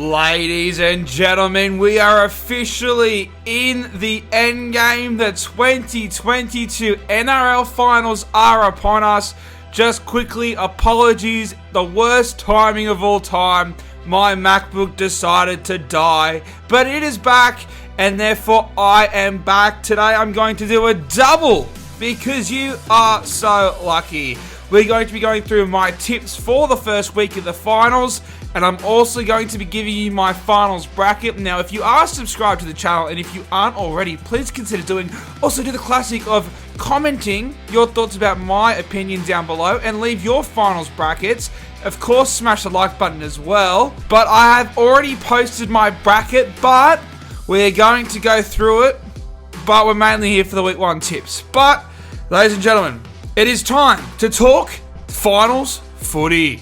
Ladies and gentlemen, we are officially in the endgame. The 2022 NRL Finals are upon us. Just quickly, apologies, the worst timing of all time. My MacBook decided to die, but it is back, and therefore I am back. Today I'm going to do a double, because you are so lucky. We're going to be going through my tips for the first week of the finals, and I'm also going to be giving you my finals bracket. Now, if you are subscribed to the channel, and if you aren't already, please consider doing. Also do the classic of commenting your thoughts about my opinion down below, and leave your finals brackets. Of course, smash the like button as well. But I have already posted my bracket, but we're going to go through it. But we're mainly here for the week 1 tips. But, ladies and gentlemen, it is time to talk finals footy.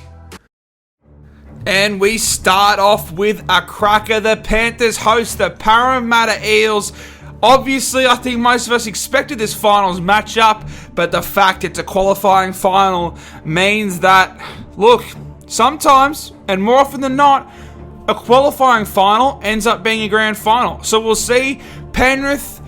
And we start off with a cracker. The Panthers host the Parramatta Eels. Obviously, I think most of us expected this finals matchup, but the fact it's a qualifying final means that, look, sometimes, and more often than not, a qualifying final ends up being a grand final. So we'll see. Penrith,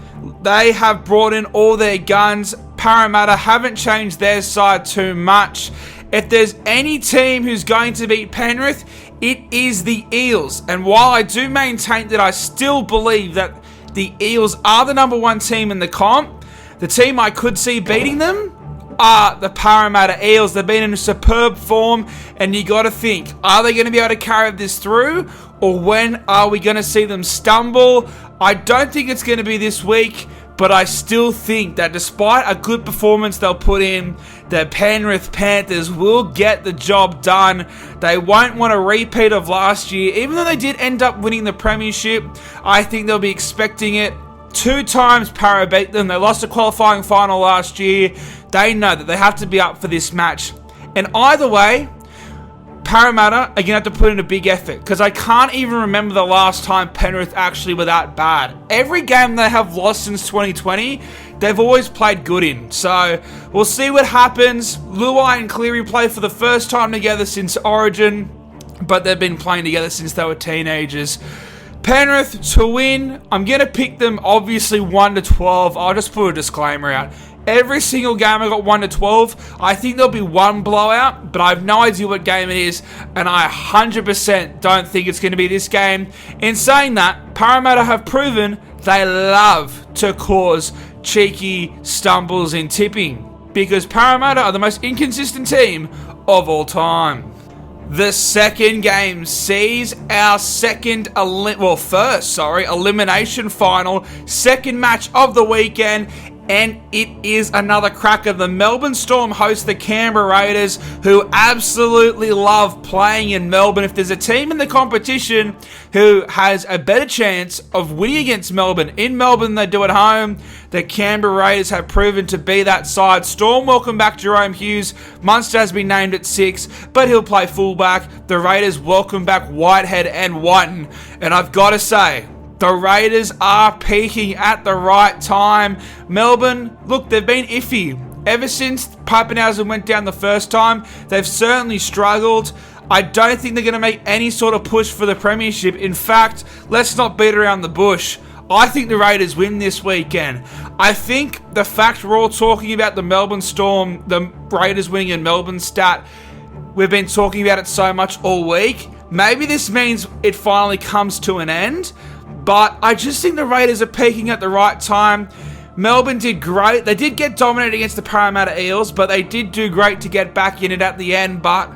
they have brought in all their guns. Parramatta haven't changed their side too much. If there's any team who's going to beat Penrith, it is the Eels. And while I do maintain that I still believe that the Eels are the number 1 team in the comp, the team I could see beating them are the Parramatta Eels. They've been in a superb form, and you got to think, are they going to be able to carry this through, or when are we going to see them stumble? I don't think it's going to be this week, but I still think that despite a good performance they'll put in, the Penrith Panthers will get the job done. They won't want a repeat of last year. Even though they did end up winning the premiership, I think they'll be expecting it. 2 times Para beat them. They lost a qualifying final last year. They know that they have to be up for this match. And either way, Parramatta are going to have to put in a big effort, because I can't even remember the last time Penrith actually were that bad. Every game they have lost since 2020, they've always played good in. So we'll see what happens. Luai and Cleary play for the first time together since Origin, but they've been playing together since they were teenagers. Penrith to win, I'm going to pick them obviously 1-12. I'll just put a disclaimer out. Every single game I got 1-12. I think there'll be one blowout, but I have no idea what game it is, and I 100% don't think it's going to be this game. In saying that, Parramatta have proven they love to cause cheeky stumbles in tipping, because Parramatta are the most inconsistent team of all time. The second game sees our elimination final, second match of the weekend, and it is another cracker. The Melbourne Storm host the Canberra Raiders, who absolutely love playing in Melbourne. If there's a team in the competition who has a better chance of winning against Melbourne in Melbourne than they do at home, the Canberra Raiders have proven to be that side. Storm welcome back Jerome Hughes. Munster has been named at 6, but he'll play fullback. The Raiders welcome back Whitehead and Whiten. And I've got to say, the Raiders are peaking at the right time. Melbourne, look, they've been iffy. Ever since Papenhuyzen went down the first time, they've certainly struggled. I don't think they're going to make any sort of push for the premiership. In fact, let's not beat around the bush. I think the Raiders win this weekend. I think the fact we're all talking about the Melbourne Storm, the Raiders winning in Melbourne stat, we've been talking about it so much all week. Maybe this means it finally comes to an end. But I just think the Raiders are peaking at the right time. Melbourne did great. They did get dominated against the Parramatta Eels, but they did do great to get back in it at the end. But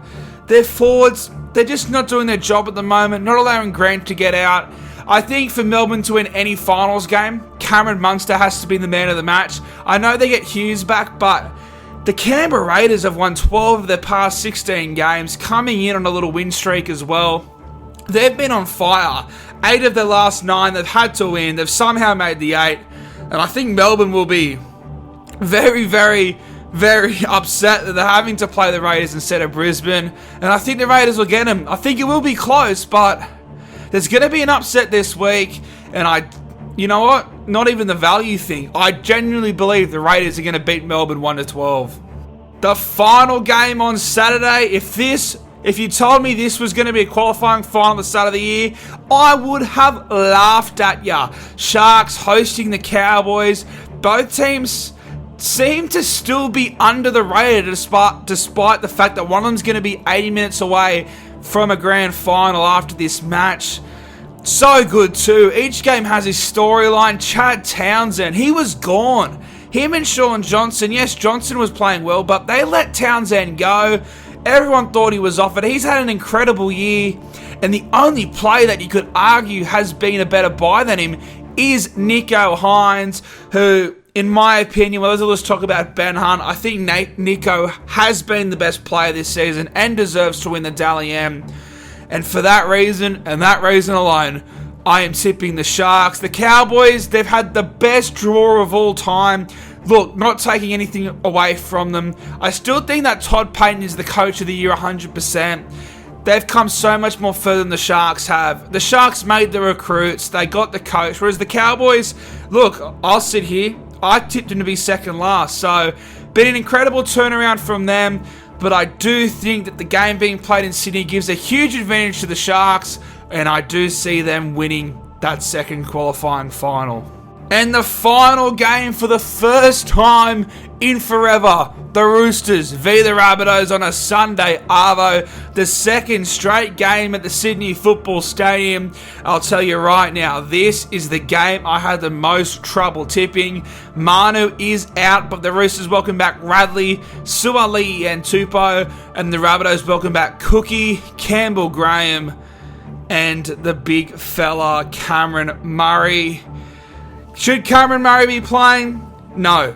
their forwards, they're just not doing their job at the moment, not allowing Grant to get out. I think for Melbourne to win any finals game, Cameron Munster has to be the man of the match. I know they get Hughes back, but the Canberra Raiders have won 12 of their past 16 games, coming in on a little win streak as well. They've been on fire. 8 of their last 9 they've had to win. They've somehow made the 8. And I think Melbourne will be very, very, very upset that they're having to play the Raiders instead of Brisbane. And I think the Raiders will get them. I think it will be close, but there's going to be an upset this week. And you know what? Not even the value thing. I genuinely believe the Raiders are going to beat Melbourne 1-12. The final game on Saturday, if this If you told me this was going to be a qualifying final at the start of the year, I would have laughed at ya. Sharks hosting the Cowboys. Both teams seem to still be under the radar despite the fact that one of them's going to be 80 minutes away from a grand final after this match. So good too. Each game has his storyline. Chad Townsend, he was gone. Him and Sean Johnson, yes, Johnson was playing well, but they let Townsend go. Everyone thought he was off it. He's had an incredible year, and the only player that you could argue has been a better buy than him is Nico Hines, who, in my opinion, well, let's talk about Ben Hunt. I think Nico has been the best player this season and deserves to win the Dally M. And for that reason, and that reason alone, I am tipping the Sharks. The Cowboys, they've had the best draw of all time. Look, not taking anything away from them. I still think that Todd Payton is the coach of the year 100%. They've come so much more further than the Sharks have. The Sharks made the recruits. They got the coach. Whereas the Cowboys, look, I'll sit here. I tipped them to be second last. So, been an incredible turnaround from them. But I do think that the game being played in Sydney gives a huge advantage to the Sharks. And I do see them winning that second qualifying final. And the final game for the first time in forever, the Roosters v the Rabbitohs on a Sunday arvo, the second straight game at the Sydney Football Stadium. I'll tell you right now, this is the game I had the most trouble tipping. Manu is out, but the Roosters welcome back Radley, Suaalii and Tupou, and the Rabbitohs welcome back Cookie, Campbell Graham, and the big fella Cameron Murray. Should Cameron Murray be playing? No.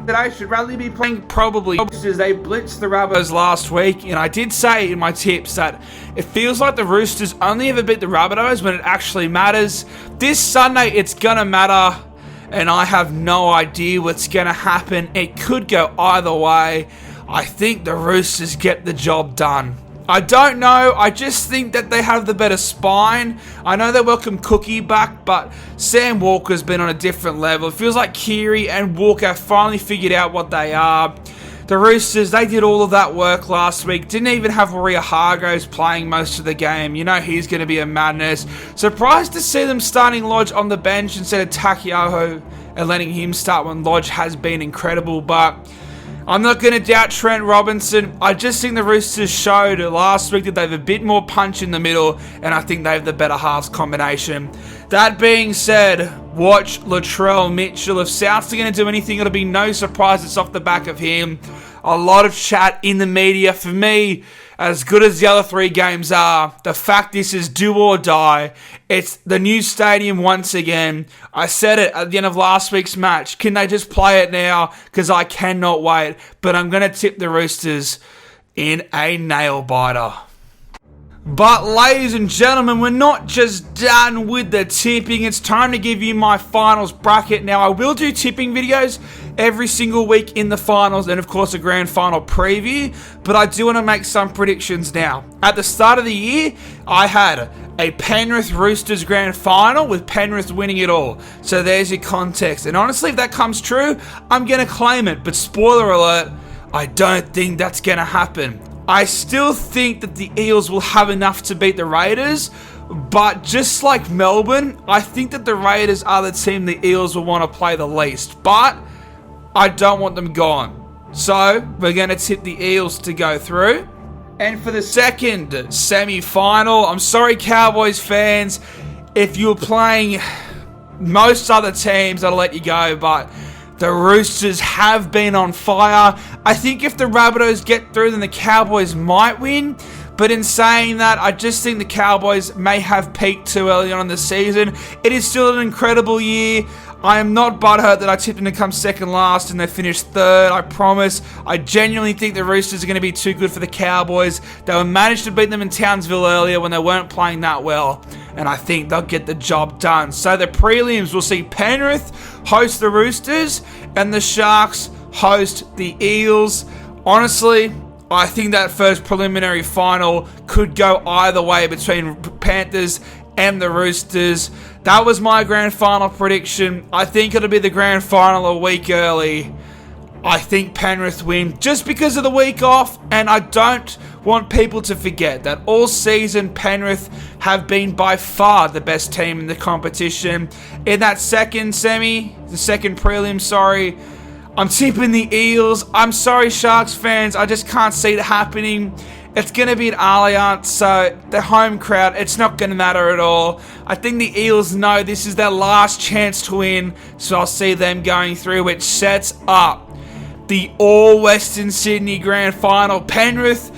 Today, should Radley be playing? Probably. They blitzed the Rabbitohs last week, and I did say in my tips that it feels like the Roosters only ever beat the Rabbitohs when it actually matters. This Sunday, it's going to matter, and I have no idea what's going to happen. It could go either way. I think the Roosters get the job done. I don't know. I just think that they have the better spine. I know they welcome Cookie back, but Sam Walker's been on a different level. It feels like Keary and Walker finally figured out what they are. The Roosters, they did all of that work last week. Didn't even have Maria Hargreaves playing most of the game. You know he's going to be a madness. Surprised to see them starting Lodge on the bench instead of Takiaho and letting him start when Lodge has been incredible, but I'm not going to doubt Trent Robinson. I just think the Roosters showed last week that they have a bit more punch in the middle, and I think they have the better halves combination. That being said, watch Latrell Mitchell. If Souths are going to do anything, it'll be no surprise it's off the back of him. A lot of chat in the media. For me, as good as the other three games are, the fact this is do or die. It's the new stadium once again. I said it at the end of last week's match. Can they just play it now? Because I cannot wait. But I'm going to tip the Roosters in a nail biter. But ladies and gentlemen, we're not just done with the tipping. It's time to give you my finals bracket. Now, I will do tipping videos every single week in the finals and, of course, a grand final preview. But I do want to make some predictions now. At the start of the year, I had a Penrith Roosters grand final with Penrith winning it all. So there's your context. And honestly, if that comes true, I'm going to claim it. But spoiler alert, I don't think that's going to happen. I still think that the Eels will have enough to beat the Raiders, but just like Melbourne, I think that the Raiders are the team the Eels will want to play the least, but I don't want them gone. So, we're going to tip the Eels to go through. And for the second semi-final, I'm sorry Cowboys fans, if you were playing most other teams, I'll let you go, but the Roosters have been on fire. I think if the Rabbitohs get through, then the Cowboys might win. But in saying that, I just think the Cowboys may have peaked too early on in the season. It is still an incredible year. I am not butthurt that I tipped them to come second last and they finished third. I promise. I genuinely think the Roosters are going to be too good for the Cowboys. They managed to beat them in Townsville earlier when they weren't playing that well. And I think they'll get the job done. So the prelims, we'll see Penrith host the Roosters and the Sharks host the Eels. Honestly, I think that first preliminary final could go either way between Panthers and the Roosters. That was my grand final prediction. I think it'll be the grand final a week early. I think Penrith win just because of the week off, and I don't want people to forget that all season Penrith have been by far the best team in the competition. In that second prelim, I'm tipping the Eels. I'm sorry, Sharks fans, I just can't see it happening. It's going to be at Allianz, so the home crowd, it's not going to matter at all. I think the Eels know this is their last chance to win, so I'll see them going through, which sets up the All-Western Sydney Grand Final. Penrith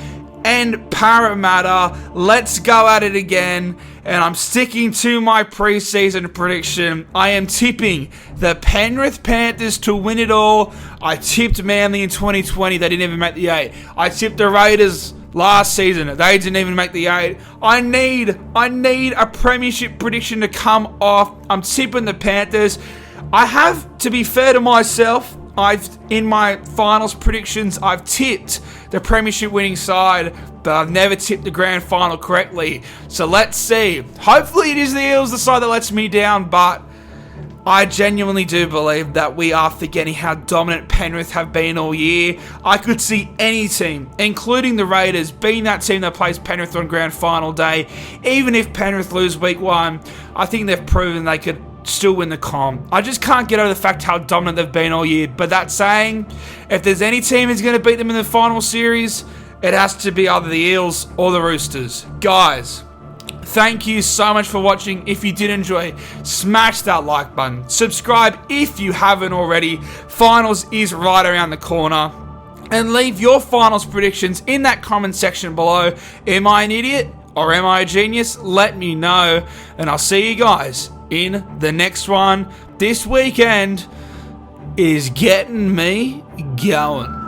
and Parramatta, let's go at it again. And I'm sticking to my preseason prediction. I am tipping the Penrith Panthers to win it all. I tipped Manly in 2020. They didn't even make the 8. I tipped the Raiders last season. They didn't even make the 8. I need a premiership prediction to come off. I'm tipping the Panthers. I have, to be fair to myself, in my finals predictions, I've tipped the premiership winning side, but I've never tipped the grand final correctly. So let's see. Hopefully it is the Eels, the side that lets me down, but I genuinely do believe that we are forgetting how dominant Penrith have been all year. I could see any team, including the Raiders, being that team that plays Penrith on grand final day. Even if Penrith lose week 1, I think they've proven they could still win the comp. I just can't get over the fact how dominant they've been all year. But that saying, if there's any team who's going to beat them in the final series, it has to be either the Eels or the Roosters. Guys, thank you so much for watching. If you did enjoy, smash that like button. Subscribe if you haven't already. Finals is right around the corner. And leave your finals predictions in that comment section below. Am I an idiot or am I a genius? Let me know. And I'll see you guys in the next one. This weekend is getting me going.